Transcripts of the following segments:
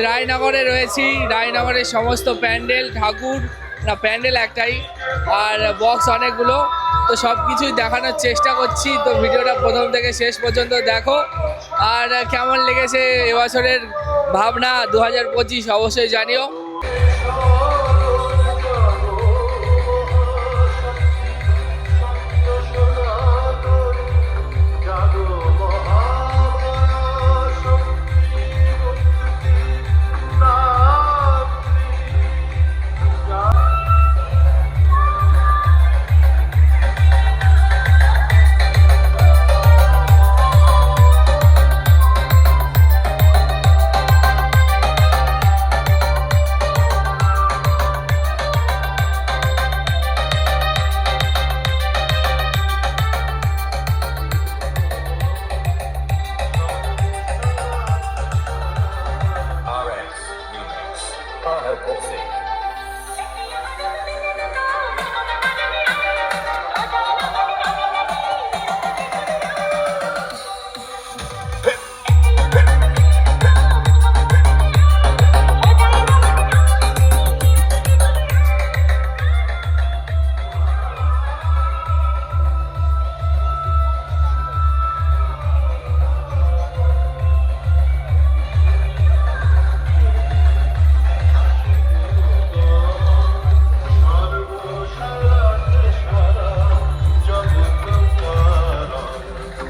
রায়নগরে রয়েছি। রায়নগরের সমস্ত প্যান্ডেল, ঠাকুর না প্যান্ডেল একটাই, আর বক্স অনেকগুলো। তো সব কিছুই দেখানোর চেষ্টা করছি। তো ভিডিওটা প্রথম থেকে শেষ পর্যন্ত দেখো। আর কেমন লেগেছে এবছরের ভাবনা 2025 অবশ্যই জানিও।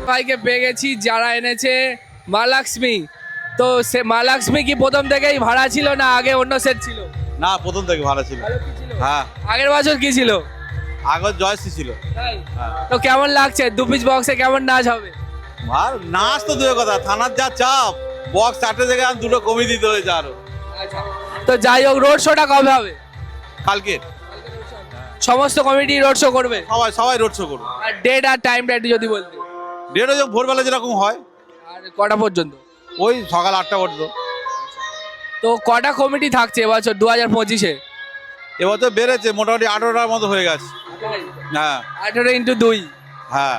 ভাইকে পেয়ে গেছি যারা এনেছে মা লক্ষ্মী। তো সে মা লক্ষ্মী কি প্রথম থেকেই ভাড়া ছিল না আগে অন্য সেট ছিল? না, প্রথম থেকে ভালো ছিল। হ্যাঁ, আগের বছর কি ছিল? আগের জয়শ্রী ছিল। তো কেমন লাগছে 2 পিস বক্সে কেমন নাচ হবে? আর নাচ তো দূরের কথা, থানার যা চাপ, বক্স 4টে থেকে আর 2টো কমিয়ে দিতে হয়েছে আরো। আচ্ছা, তো যাই হোক, রোড শোটা কবে হবে? কালকে সমস্ত কমিটি রোড শো করবে? সবাই রোড শো করবে। আর ডেট আর টাইমটা একটু যদি বলতে। ডেট ওই ভোরবেলা যেরকম হয়। আর কটা পর্যন্ত? ওই সকাল 8টা পর্যন্ত। তো কটা কমিটি থাকছে এবছর 2025-এ? এবছর বেড়েছে, মোটামুটি 18টার মতো হয়ে গেছে। হ্যাঁ, 18x2। হ্যাঁ।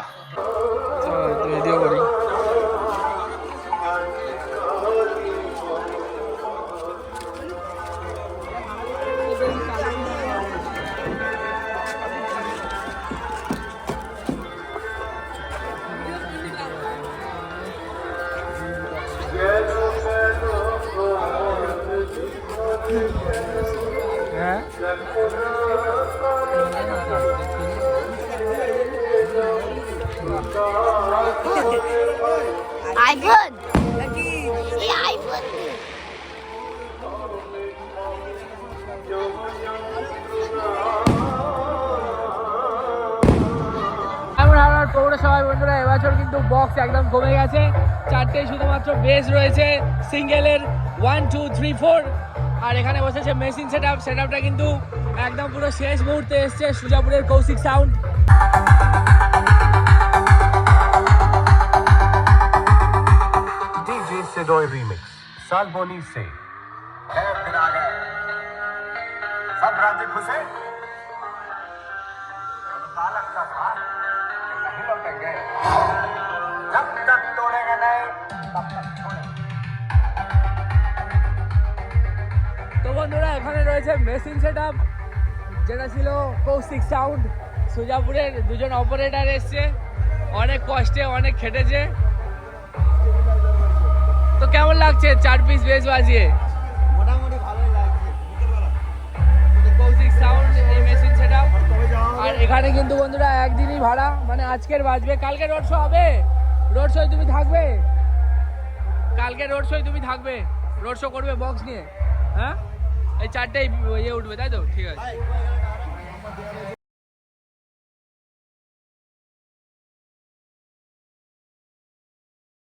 iPhone. Hey, iPhone. পৌরসভায় বন্ধুরা এবছর কিন্তু বক্স একদম কমে গেছে। 4টে শুধুমাত্র বেস রয়েছে সিঙ্গেলের 1 2 3 4। আর এখানে বসেছে মেশিন সেটআপটা কিন্তু একদম পুরো শেষ মুহূর্তে এসছে সুজাপুরের কৌশিক সাউন্ড। डीजे सिडोय रीमिक्स सालबोनी से फिर आ गए सब राज्य खुशे बालक का साथ नहीं लौटेंगे जब तक तोड़ेंगे नहीं तब तक छोड़ेंगे। তো বন্ধুরা এখানে রয়েছে মেশিন সেটআপ, যেটা ছিল কৌশিক সাউন্ড। সুজাপুরের দুজন অপারেটর এসছে, অনেক কষ্টে অনেক খেটেছে। তো কেমন লাগছে 4 পিস বেস বাজিয়ে? মোটামুটি ভালোই লাগছে। কৌশিক সাউন্ড, এই মেশিন সেটআপ। আর এখানে কিন্তু বন্ধুরা একদিনই ভাড়া, মানে আজকের বাজবে, কালকে রোড শো হবে। রোড শোয় তুমি থাকবে? কালকে রোড শোয় তুমি থাকবে? রোড শো করবে বক্স নিয়ে? হ্যাঁ, এই 4টে ইয়ে উঠবে, তাই তো? ঠিক আছে।